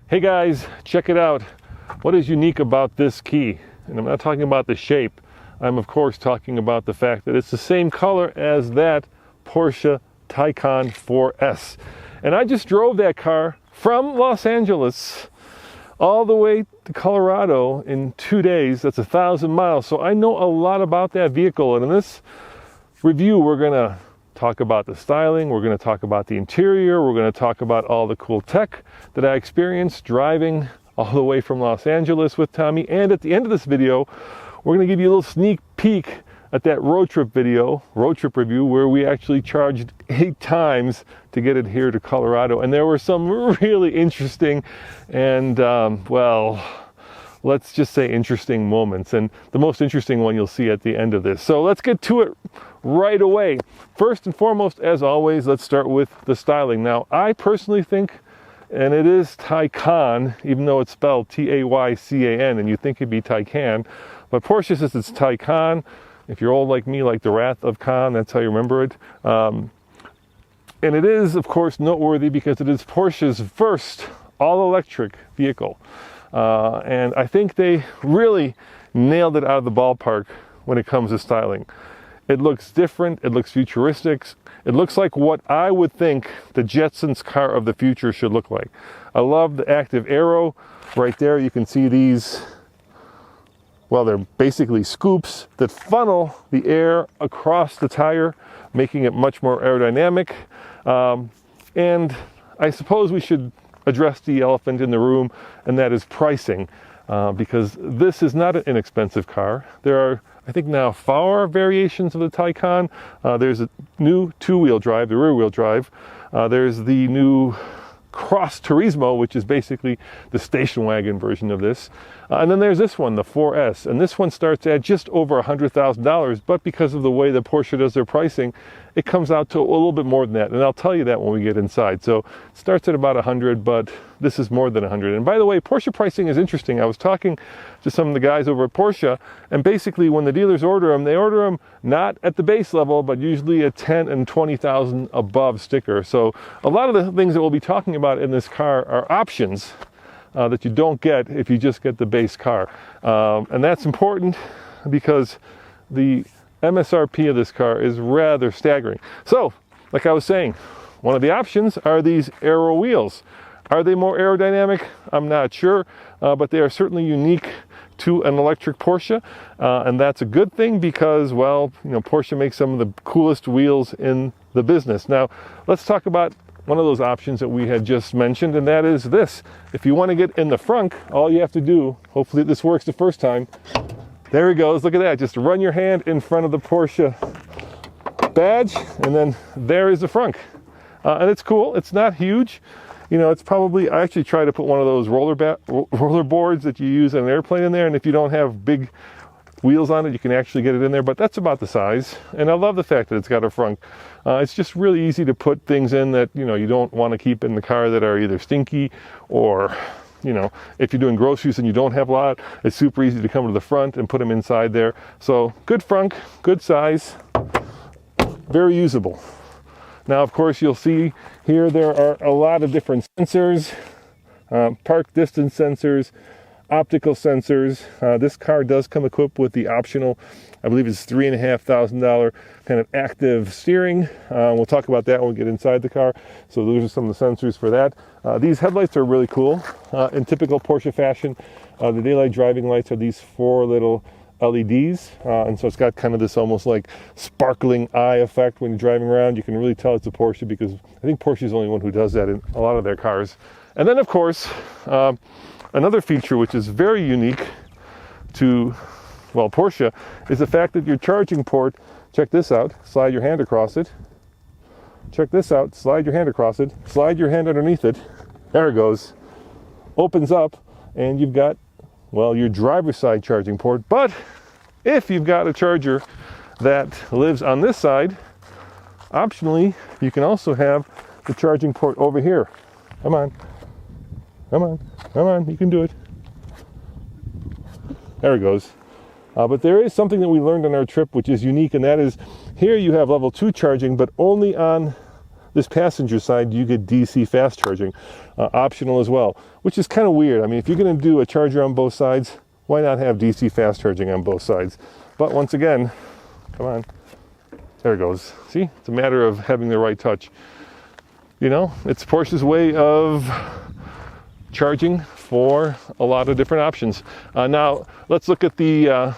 Hey guys, check it out. What is unique about this key? And I'm not talking about the shape. I'm of course talking about the fact that it's the same color as that Porsche Taycan 4S. And I just drove that car from Los Angeles all the way to Colorado in 2 days. That's 1,000 miles. So I know a lot about that vehicle. And in this review, we're gonna talk about the styling, we're going to talk about the interior, we're going to talk about all the cool tech that I experienced driving all the way from Los Angeles with Tommy. And at the end of this video, we're going to give you a little sneak peek at that road trip review, where we actually charged 8 times to get it here to Colorado. And there were some really interesting and, well, let's just say interesting moments. And the most interesting one you'll see at the end of this. So let's get to it right away. First and foremost, as always, let's start with the styling. Now, I personally think, and it is Taycan, even though it's spelled T-A-Y-C-A-N, and you think it'd be Taycan, but Porsche says it's Taycan. If you're old like me, like the Wrath of Khan, that's how you remember it. And it is, of course, noteworthy because it is Porsche's first all-electric vehicle. And I think they really nailed it out of the ballpark when it comes to styling. It looks different, it looks futuristic, it looks like what I would think the Jetsons car of the future should look like. I love the active aero. Right there you can see these, well, they're basically scoops that funnel the air across the tire, making it much more aerodynamic. And I suppose we should address the elephant in the room, and that is pricing, because this is not an inexpensive car. There are, I think now, 4 variations of the Taycan. There's a new 2-wheel drive, the rear-wheel drive. There's the new Cross Turismo, which is basically the station wagon version of this. And then there's this one, the 4S. And this one starts at just over $100,000, but because of the way that Porsche does their pricing, it comes out to a little bit more than that. And I'll tell you that when we get inside. So it starts at about 100, but this is more than 100. And by the way, Porsche pricing is interesting. I was talking to some of the guys over at Porsche, and basically when the dealers order them, they order them not at the base level, but usually at 10 and 20,000 above sticker. So a lot of the things that we'll be talking about in this car are options that you don't get if you just get the base car. And that's important because the MSRP of this car is rather staggering. So, like I was saying, one of the options are these aero wheels. Are they more aerodynamic? I'm not sure, but they are certainly unique to an electric Porsche, and that's a good thing because, well, you know, Porsche makes some of the coolest wheels in the business. Now, let's talk about one of those options that we had just mentioned, and that is this. If you want to get in the front, all you have to do, hopefully this works the first time, there he goes, look at that, just run your hand in front of the Porsche badge, and then there is the front. And it's cool, it's not huge. You know, it's probably, I actually try to put one of those roller boards that you use on an airplane in there, and if you don't have big wheels on it, you can actually get it in there, but that's about the size. And I love the fact that it's got a front. It's just really easy to put things in that, you know, you don't want to keep in the car that are either stinky or, you know, if you're doing groceries and you don't have a lot, it's super easy to come to the front and put them inside there. So good front, good size, very usable. Now, of course, you'll see here there are a lot of different sensors, park distance sensors, optical sensors. This car does come equipped with the optional, I believe it's $3,500 kind of active steering. We'll talk about that when we get inside the car. So those are some of the sensors for that. These headlights are really cool. In typical Porsche fashion, the daylight driving lights are these 4 little LEDs, and so it's got kind of this almost like sparkling eye effect when you're driving around. You can really tell it's a Porsche because I think Porsche is the only one who does that in a lot of their cars. And then, of course, another feature which is very unique to, well, Porsche, is the fact that your charging port, check this out, slide your hand across it, check this out, slide your hand across it, slide your hand underneath it, there it goes, opens up, and you've got, well, your driver's side charging port. But if you've got a charger that lives on this side, optionally, you can also have the charging port over here. Come on, come on, come on, you can do it. There it goes. But there is something that we learned on our trip which is unique, and that is here you have level 2 charging, but only on this passenger side, you get DC fast charging, optional as well, which is kind of weird. I mean, if you're going to do a charger on both sides, why not have DC fast charging on both sides? But once again, come on, there it goes. See, it's a matter of having the right touch. You know, it's Porsche's way of charging for a lot of different options. Now, let's look at the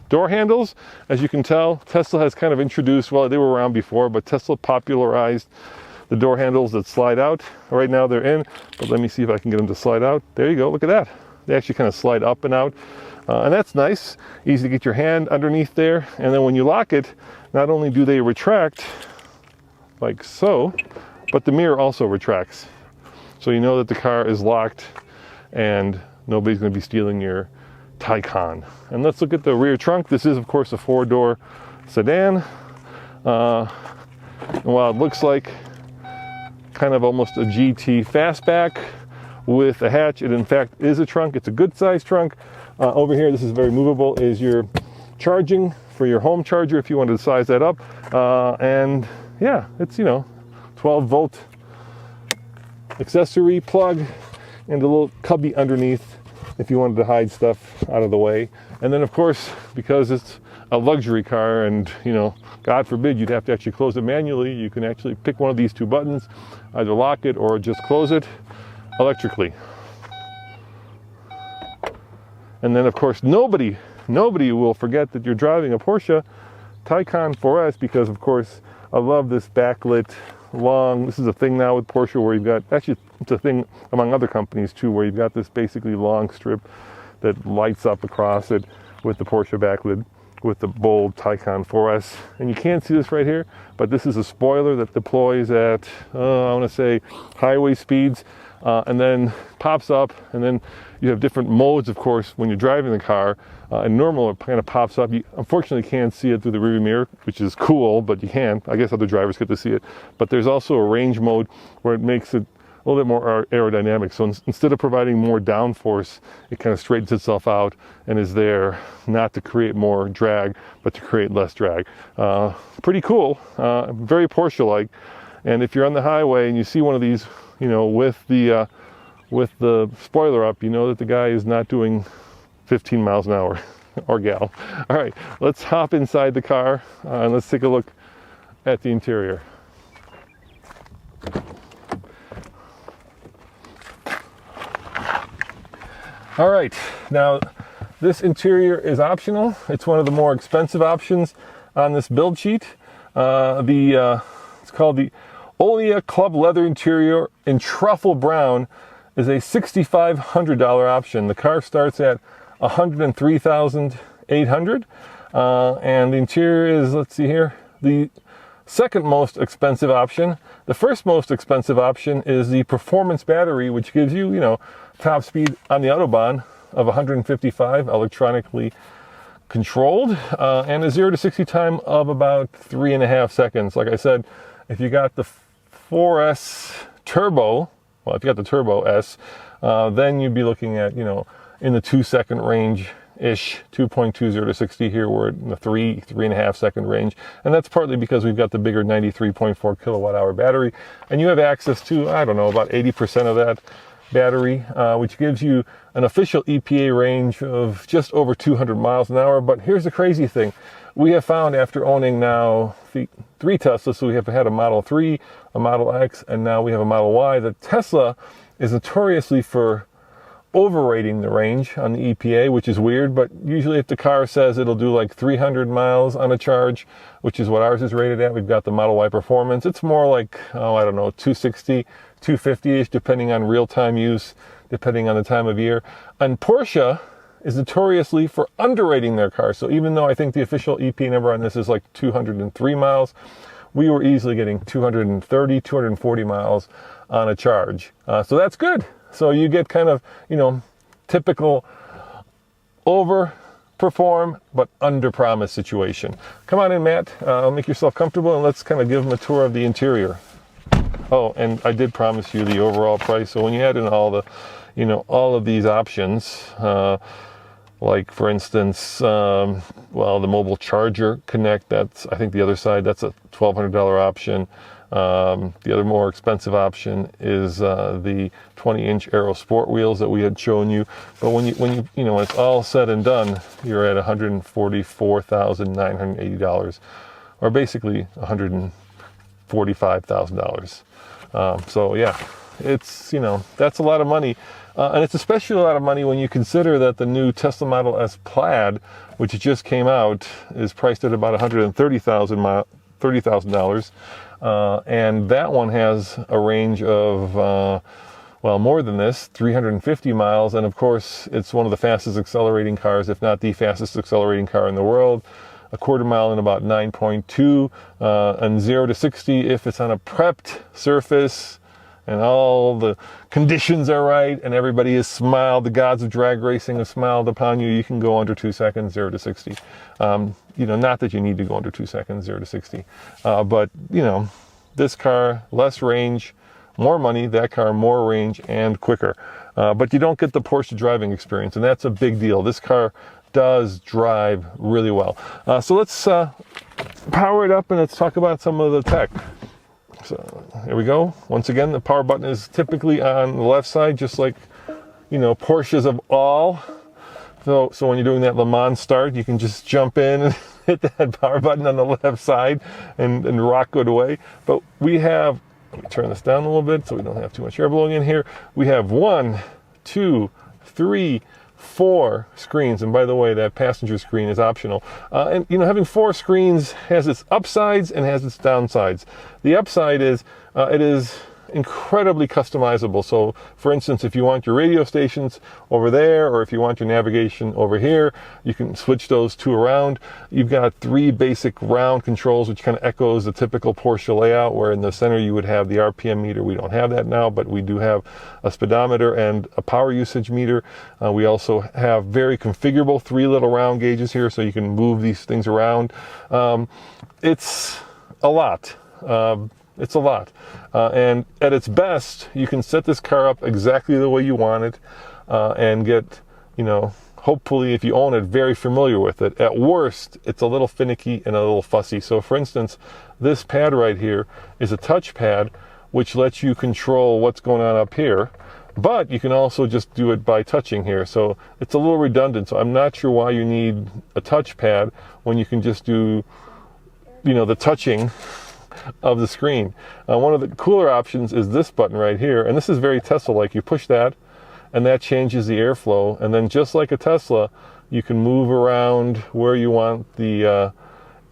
door handles. As you can tell, Tesla has kind of introduced, well, they were around before, but Tesla popularized the door handles that slide out. Right now they're in, but let me see if I can get them to slide out. There you go, look at that. They actually kind of slide up and out. And that's nice. Easy to get your hand underneath there. And then when you lock it, not only do they retract, like so, but the mirror also retracts. So you know that the car is locked and nobody's going to be stealing your Taycan. And let's look at the rear trunk. This is, of course, a 4-door sedan. And while it looks like kind of almost a GT fastback with a hatch, it in fact is a trunk. It's a good sized trunk. Over here, this is very movable, is your charging for your home charger if you wanted to size that up. And yeah, it's, you know, 12-volt accessory plug and a little cubby underneath if you wanted to hide stuff out of the way. And then, of course, because it's a luxury car and, you know, God forbid you'd have to actually close it manually, you can actually pick one of these two buttons, either lock it or just close it electrically. And then, of course, nobody will forget that you're driving a Porsche Taycan 4S because, of course, I love this backlit long, this is a thing now with Porsche where you've got, actually it's a thing among other companies too, where you've got this basically long strip that lights up across it with the Porsche backlit with the bold Taycan 4S. And you can't see this right here, but this is a spoiler that deploys at, I want to say, highway speeds, and then pops up, and then you have different modes, of course, when you're driving the car. And normal, it kind of pops up. You unfortunately can't see it through the rearview mirror, which is cool, but you can. I guess other drivers get to see it. But there's also a range mode where it makes it a little bit more aerodynamic. So instead of providing more downforce, it kind of straightens itself out and is there not to create more drag, but to create less drag. Pretty cool, very Porsche-like. And if you're on the highway and you see one of these, you know, with the spoiler up, you know that the guy is not doing 15 miles an hour, or gal. All right, let's hop inside the car and let's take a look at the interior. All right, now this interior is optional. It's one of the more expensive options on this build sheet. It's called the Olia Club Leather Interior in Truffle Brown is a $6,500 option. The car starts at $103,800, and the interior is, let's see here, the second most expensive option. The first most expensive option is the performance battery, which gives you, you know, top speed on the Autobahn of 155, electronically controlled, and a 0 to 60 time of about 3.5 seconds. Like I said, if you got the 4S Turbo, well, if you got the Turbo S, then you'd be looking at, you know, in the 2-second range-ish, 2.20 to 60 here, we're in the 3.5 second range. And that's partly because we've got the bigger 93.4 kilowatt hour battery. And you have access to, I don't know, about 80% of that battery, which gives you an official EPA range of just over 200 miles an hour. But here's the crazy thing. We have found after owning now 3 Teslas, so we have had a Model 3, a Model X, and now we have a Model Y, that Tesla is notoriously for overrating the range on the EPA, which is weird, but usually if the car says it'll do like 300 miles on a charge, which is what ours is rated at, we've got the Model Y Performance, it's more like, oh, I don't know, 260, 250-ish, depending on real-time use, depending on the time of year. And Porsche is notoriously for underrating their cars. So even though I think the official EPA number on this is like 203 miles, we were easily getting 230, 240 miles on a charge. So that's good. So you get kind of, you know, typical overperform but under-promise situation. Come on in, Matt. Make yourself comfortable and let's kind of give them a tour of the interior. Oh, and I did promise you the overall price. So when you add in all the, you know, all of these options, like for instance, well, the mobile charger connect, that's, I think the other side, that's a $1,200 option. The other more expensive option is the 20-inch Aero Sport wheels that we had shown you. But when it's all said and done, you're at $144,980, or basically $145,000. So yeah, it's, that's a lot of money. And it's especially a lot of money when you consider that the new Tesla Model S Plaid, which just came out, is priced at about $130,000. And that one has a range of, more than this, 350 miles. And of course, it's one of the fastest accelerating cars, if not the fastest accelerating car in the world. A quarter mile in about 9.2, and 0 to 60 if it's on a prepped surface and all the conditions are right and everybody has smiled, the gods of drag racing have smiled upon you, you can go under 2 seconds, 0 to 60. Not that you need to go under 2 seconds, 0 to 60. But this car, less range, more money, that car, more range and quicker. But you don't get the Porsche driving experience, and that's a big deal. This car does drive really well. So let's power it up and let's talk about some of the tech. So here we go. Once again, the power button is typically on the left side, just like, Porsches of all. So when you're doing that Le Mans start, you can just jump in and hit that power button on the left side and rock good away. But we have, let me turn this down a little bit so we don't have too much air blowing in here. We have 1, 2, 3, 4 screens, and by the way, that passenger screen is optional. And having 4 screens has its upsides and has its downsides. The upside is it is incredibly customizable. So for instance, if you want your radio stations over there, or if you want your navigation over here, you can switch those two around. You've got 3 basic round controls, which kind of echoes the typical Porsche layout, where in the center you would have the RPM meter. We don't have that now, but we do have a speedometer and a power usage meter. We also have very configurable 3 little round gauges here, so you can move these things around. It's a lot. It's a lot. And at its best, you can set this car up exactly the way you want it, and get, hopefully, if you own it, very familiar with it. At worst, it's a little finicky and a little fussy. So for instance, this pad right here is a touch pad, which lets you control what's going on up here. But you can also just do it by touching here. So it's a little redundant. So I'm not sure why you need a touch pad when you can just do, the touching of the screen. One of the cooler options is this button right here, and this is very Tesla-like. You push that, and that changes the airflow, and then just like a Tesla, you can move around where you want the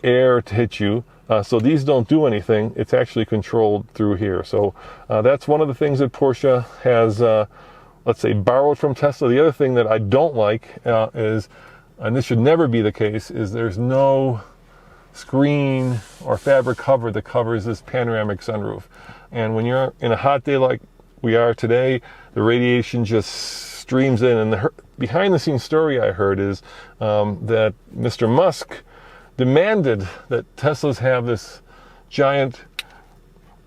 air to hit you. So these don't do anything. It's actually controlled through here. So that's one of the things that Porsche has, let's say, borrowed from Tesla. The other thing that I don't like is, and this should never be the case, is there's no screen or fabric cover that covers this panoramic sunroof. And when you're in a hot day like we are today, the radiation just streams in. And the behind the scenes story I heard is that Mr. Musk demanded that Teslas have this giant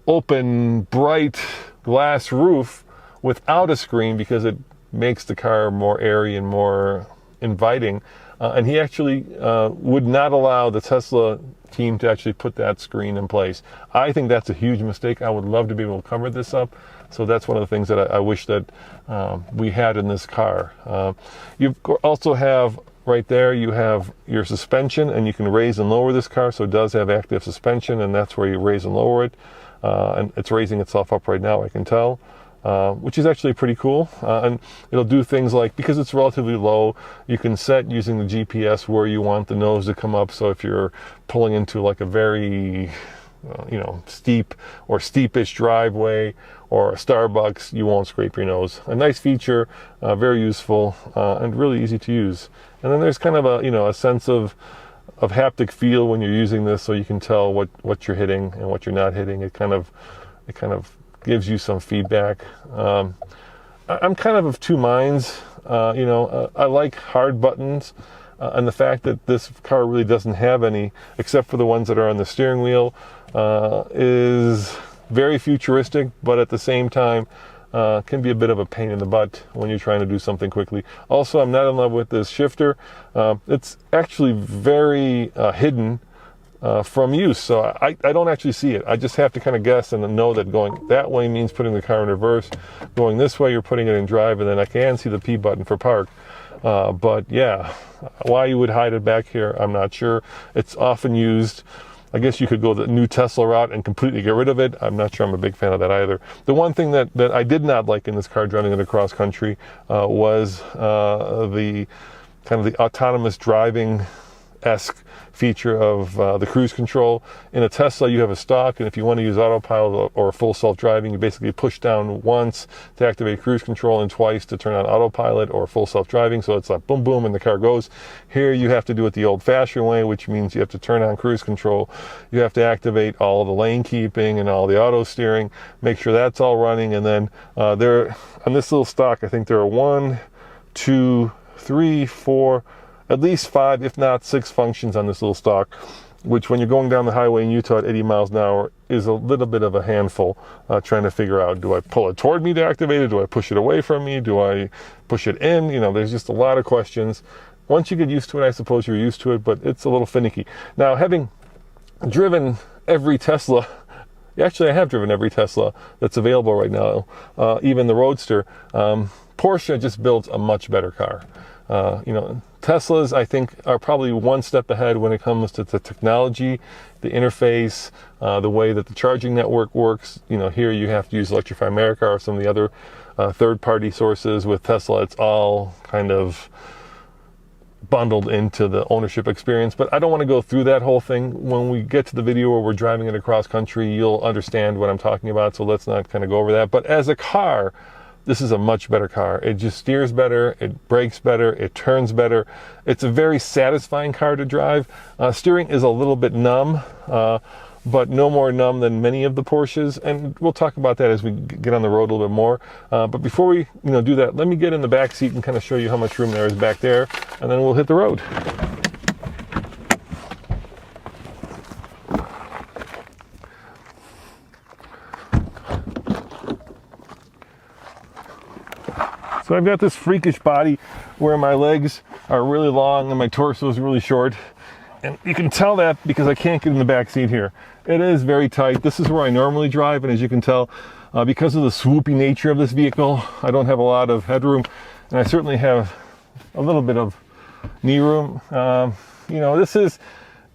open bright glass roof without a screen, because it makes the car more airy and more inviting. And he actually would not allow the Tesla team to actually put that screen in place. I think that's a huge mistake. I would love to be able to cover this up. So that's one of the things that I wish that we had in this car. You also have right there, you have your suspension, and you can raise and lower this car. So it does have active suspension, and that's where you raise and lower it. And it's raising itself up right now, I can tell. Which is actually pretty cool. And it'll do things like, because it's relatively low, you can set using the GPS where you want the nose to come up. So if you're pulling into like a very, steep or steepish driveway or a Starbucks, you won't scrape your nose. A nice feature, very useful, and really easy to use. And then there's kind of a sense of haptic feel when you're using this, so you can tell what you're hitting and what you're not hitting. It kind of gives you some feedback. I'm kind of two minds. I like hard buttons, and the fact that this car really doesn't have any, except for the ones that are on the steering wheel, is very futuristic, but at the same time can be a bit of a pain in the butt when you're trying to do something quickly. Also, I'm not in love with this shifter. It's actually very hidden from use. So I don't actually see it. I just have to kind of guess and know that going that way means putting the car in reverse. Going this way, you're putting it in drive, and then I can see the P button for park. But yeah, why you would hide it back here, I'm not sure. It's often used. I guess you could go the new Tesla route and completely get rid of it. I'm not sure I'm a big fan of that either. The one thing that I did not like in this car driving it across country was the kind of the autonomous driving-esque feature of the cruise control. In a Tesla, you have a stock, and if you want to use autopilot or full self-driving, you basically push down once to activate cruise control and twice to turn on autopilot or full self-driving. So it's like boom, boom, and the car goes. Here, you have to do it the old-fashioned way, which means you have to turn on cruise control. You have to activate all of the lane keeping and all the auto steering, make sure that's all running, and then there on this little stock, I think there are 1, 2, 3, 4, at least 5, if not 6 functions on this little stock, which when you're going down the highway in Utah at 80 miles an hour is a little bit of a handful, trying to figure out, do I pull it toward me to activate it? Do I push it away from me? Do I push it in? You know, there's just a lot of questions. Once you get used to it, I suppose you're used to it, but it's a little finicky. Now, having driven every Tesla, actually I have driven every Tesla that's available right now, even the Roadster, Porsche just builds a much better car. You know, Teslas, I think, are probably one step ahead when it comes to the technology, the interface, the way that the charging network works. You know, here you have to use Electrify America or some of the other third-party sources. With Tesla, it's all kind of bundled into the ownership experience. But I don't want to go through that whole thing. When we get to the video where we're driving it across country, you'll understand what I'm talking about. So let's not kind of go over that. But as a car, this is a much better car. It just steers better, it brakes better, it turns better. It's a very satisfying car to drive. Steering is a little bit numb, but no more numb than many of the Porsches. And we'll talk about that as we get on the road a little bit more. But before we do that, let me get in the back seat and kind of show you how much room there is back there, and then we'll hit the road. So I've got this freakish body where my legs are really long and my torso is really short. And you can tell that because I can't get in the back seat here. It is very tight. This is where I normally drive, and as you can tell, because of the swoopy nature of this vehicle, I don't have a lot of headroom, and I certainly have a little bit of knee room. You know, it's a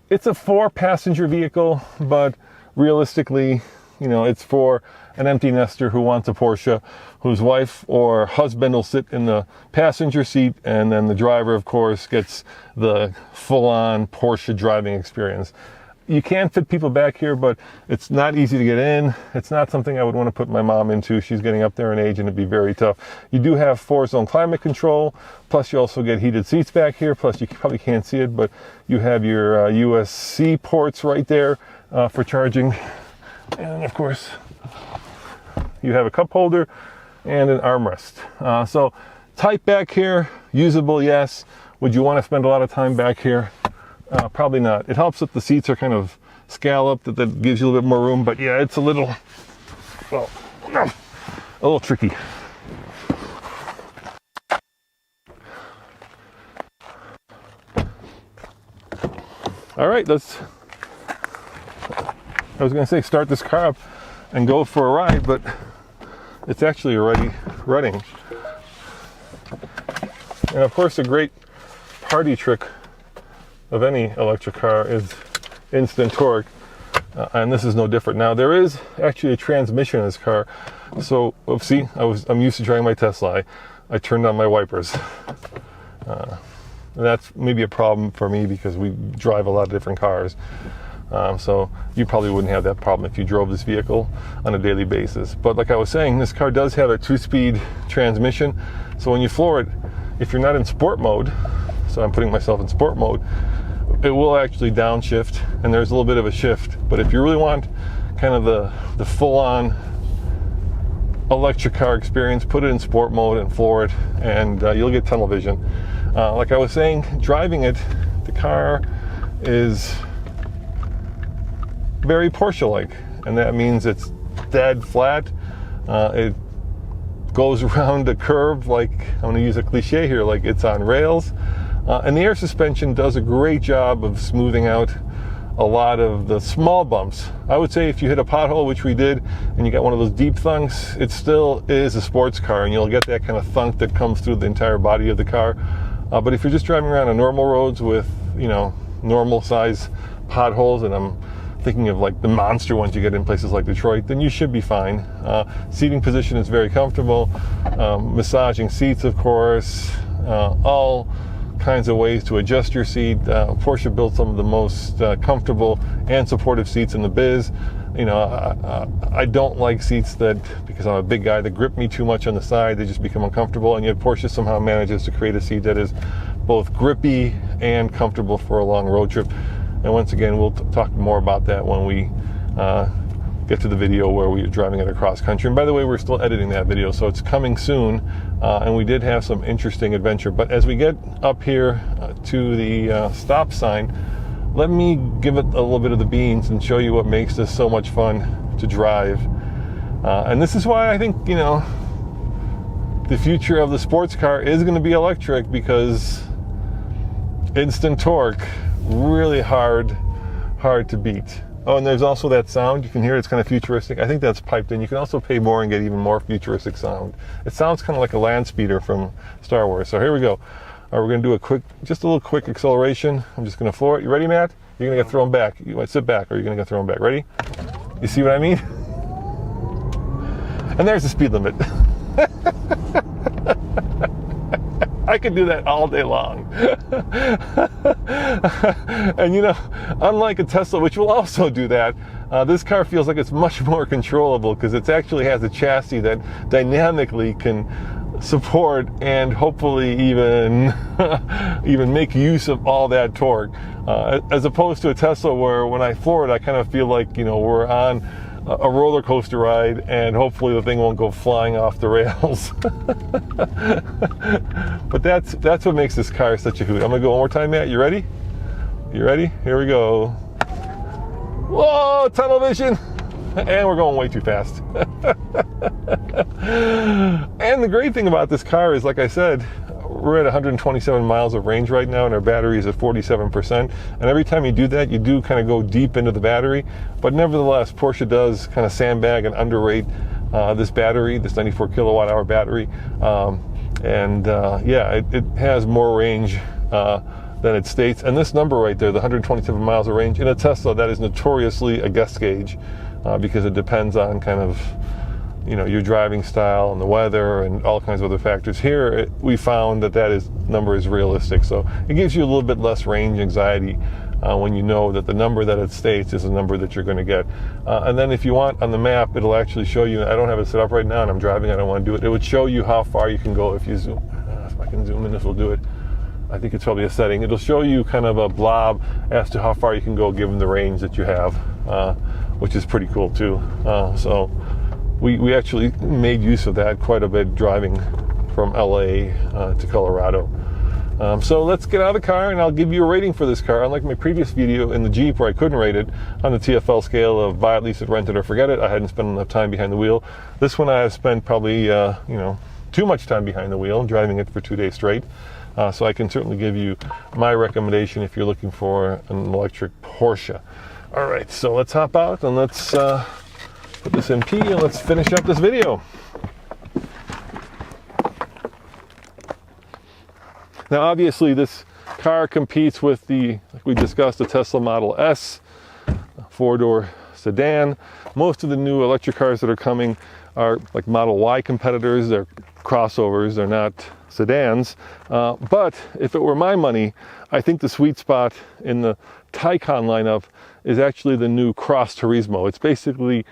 4-passenger vehicle, but realistically, you know, it's for an empty nester who wants a Porsche, whose wife or husband will sit in the passenger seat, and then the driver, of course, gets the full-on Porsche driving experience. You can fit people back here, but it's not easy to get in. It's not something I would want to put my mom into. She's getting up there in age, and it'd be very tough. You do have 4-zone climate control, plus you also get heated seats back here, plus you probably can't see it, but you have your USB ports right there for charging. And of course, you have a cup holder and an armrest. So tight back here, usable, yes. Would you want to spend a lot of time back here? Probably not. It helps that the seats are kind of scalloped, that gives you a little bit more room, but yeah, it's a little tricky. All right, I was going to say start this car up and go for a ride, but it's actually already running. And of course, a great party trick of any electric car is instant torque, and this is no different. Now, there is actually a transmission in this car, so see, I'm used to driving my Tesla. I turned on my wipers. That's maybe a problem for me because we drive a lot of different cars. So you probably wouldn't have that problem if you drove this vehicle on a daily basis. But like I was saying, this car does have a 2-speed transmission. So when you floor it, if you're not in sport mode, so I'm putting myself in sport mode, it will actually downshift, and there's a little bit of a shift. But if you really want kind of the full-on electric car experience, put it in sport mode and floor it, and you'll get tunnel vision. Like I was saying, driving it, the car is very Porsche-like, and that means it's dead flat. It goes around a curve, like, I'm going to use a cliche here, like it's on rails. And the air suspension does a great job of smoothing out a lot of the small bumps. I would say if you hit a pothole, which we did, and you got one of those deep thunks, it still is a sports car, and you'll get that kind of thunk that comes through the entire body of the car. But if you're just driving around on normal roads with, you know, normal size potholes, and I'm thinking of like the monster ones you get in places like Detroit, then you should be fine. Seating position is very comfortable. Massaging seats, of course, all kinds of ways to adjust your seat. Porsche built some of the most comfortable and supportive seats in the biz. You know, I don't like seats that, because I'm a big guy, that grip me too much on the side. They just become uncomfortable, and yet Porsche somehow manages to create a seat that is both grippy and comfortable for a long road trip. And once again, we'll talk more about that when we get to the video where we are driving it across country. And by the way, we're still editing that video, so it's coming soon. And we did have some interesting adventure. But as we get up here to the stop sign, let me give it a little bit of the beans and show you what makes this so much fun to drive. And this is why I think, you know, the future of the sports car is going to be electric, because instant torque, really hard to beat. Oh, and there's also that sound. You can hear it's kind of futuristic. I think that's piped in. You can also pay more and get even more futuristic sound. It sounds kind of like a land speeder from Star Wars. So here we go. All right, we're going to do just a little quick acceleration. I'm just going to floor it. You ready, Matt? You're going to get thrown back. You might sit back, or you're going to get thrown back. Ready? You see what I mean? And there's the speed limit. I could do that all day long. And you know, unlike a Tesla, which will also do that, this car feels like it's much more controllable, because it actually has a chassis that dynamically can support and hopefully even make use of all that torque, as opposed to a Tesla, where when I floor it, I kind of feel like, you know, we're on a roller coaster ride, and hopefully the thing won't go flying off the rails. But that's what makes this car such a hoot. I'm gonna go one more time, Matt. You ready? You ready? Here we go. Whoa, tunnel vision! And we're going way too fast. And the great thing about this car is, like I said, we're at 127 miles of range right now, and our battery is at 47%. And every time you do that, you do kind of go deep into the battery. But nevertheless, Porsche does kind of sandbag and underrate this battery, this 94 kilowatt hour battery. Yeah, it has more range than it states. And this number right there, the 127 miles of range, in a Tesla, that is notoriously a guess gauge, because it depends on kind of, you know, your driving style and the weather and all kinds of other factors. Here, we found that number is realistic. So it gives you a little bit less range anxiety when you know that the number that it states is the number that you're going to get. And then if you want, on the map, it'll actually show you, I don't have it set up right now and I'm driving, I don't want to do it. It would show you how far you can go if you zoom. If I can zoom in, this will do it. I think it's probably a setting. It'll show you kind of a blob as to how far you can go given the range that you have, which is pretty cool too. So we actually made use of that quite a bit driving from LA to Colorado. So let's get out of the car and I'll give you a rating for this car. Unlike my previous video in the Jeep where I couldn't rate it, on the TFL scale of buy it, lease it, rent it, or forget it, I hadn't spent enough time behind the wheel. This one I have spent probably too much time behind the wheel, driving it for 2 days straight. So I can certainly give you my recommendation if you're looking for an electric Porsche. All right, so let's hop out and let's put this in P and let's finish up this video. Now, obviously, this car competes with like we discussed, the Tesla Model S, four-door sedan. Most of the new electric cars that are coming are like Model Y competitors. They're crossovers, they're not sedans. But if it were my money, I think the sweet spot in the Taycan lineup is actually the new Cross Turismo. It's basically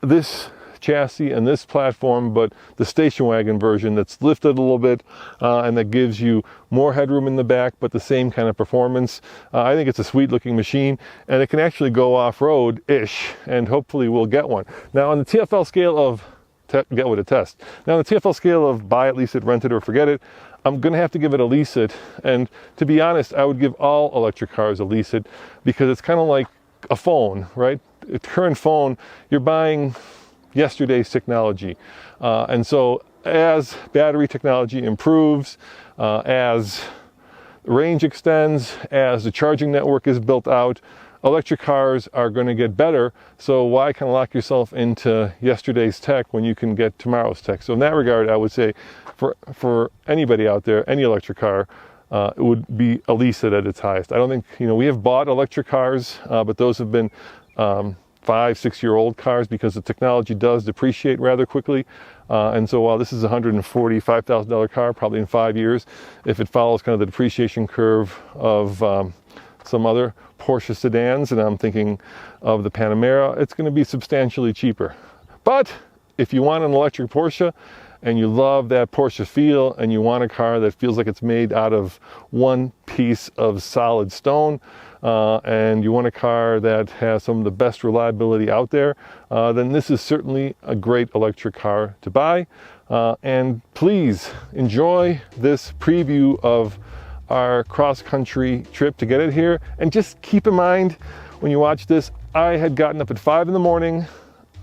this chassis and this platform, but the station wagon version that's lifted a little bit and that gives you more headroom in the back, but the same kind of performance. I think it's a sweet looking machine, and it can actually go off-road-ish, and hopefully we'll get one. Now on the TFL scale of get with a test. Now, on the TFL scale of buy it, lease it, rent it, or forget it, I'm going to have to give it a lease it. And to be honest, I would give all electric cars a lease it, because it's kind of like a phone, right? A current phone, you're buying yesterday's technology. And so as battery technology improves, as range extends, as the charging network is built out, electric cars are going to get better, so why kind of lock yourself into yesterday's tech when you can get tomorrow's tech? So in that regard, I would say for anybody out there, any electric car, it would be a lease it at its highest. I don't think, we have bought electric cars, but those have been 5-6-year-old cars because the technology does depreciate rather quickly. And so while this is a $145,000 car, probably in 5 years, if it follows kind of the depreciation curve of some other Porsche sedans, and I'm thinking of the Panamera, it's going to be substantially cheaper. But if you want an electric Porsche and you love that Porsche feel and you want a car that feels like it's made out of one piece of solid stone, and you want a car that has some of the best reliability out there, then this is certainly a great electric car to buy. And please enjoy this preview of our cross-country trip to get it here. And just keep in mind, when you watch this, I had gotten up at 5 in the morning.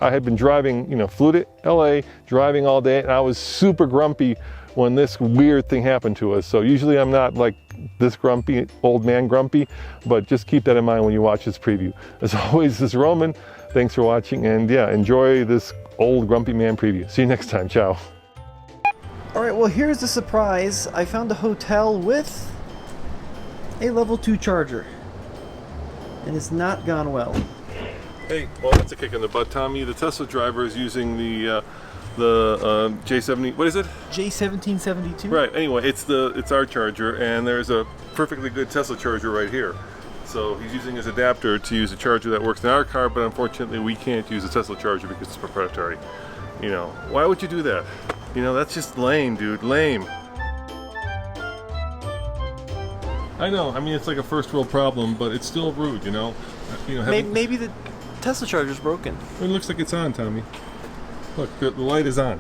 I had been driving, flew to LA, driving all day, and I was super grumpy when this weird thing happened to us. So usually I'm not like this grumpy, old man grumpy, but just keep that in mind when you watch this preview. As always, this is Roman. Thanks for watching, and yeah, enjoy this old grumpy man preview. See you next time. Ciao. Alright, well here's the surprise. I found a hotel with a level 2 charger. And it's not gone well. Hey, well that's a kick in the butt, Tommy. The Tesla driver is using the J70, what is it? J1772? Right, anyway, it's our charger, and there's a perfectly good Tesla charger right here. So he's using his adapter to use a charger that works in our car, but unfortunately we can't use a Tesla charger because it's proprietary. Why would you do that? That's just lame, dude, lame. I know, it's like a first world problem, but it's still rude, Maybe the Tesla charger's broken. It looks like it's on, Tommy. Look, the light is on.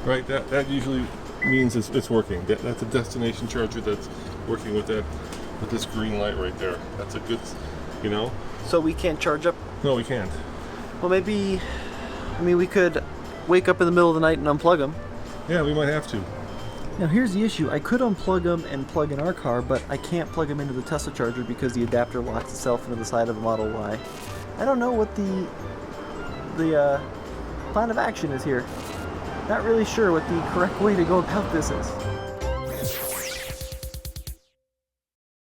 Right, that usually means it's working. That's a destination charger that's working with this green light right there. That's a good, So we can't charge up? No, we can't. Well, maybe, we could wake up in the middle of the night and unplug them. Yeah, we might have to. Now here's the issue. I could unplug them and plug in our car, but I can't plug them into the Tesla charger because the adapter locks itself into the side of the Model Y. I don't know what the plan of action is here. Not really sure what the correct way to go about this is.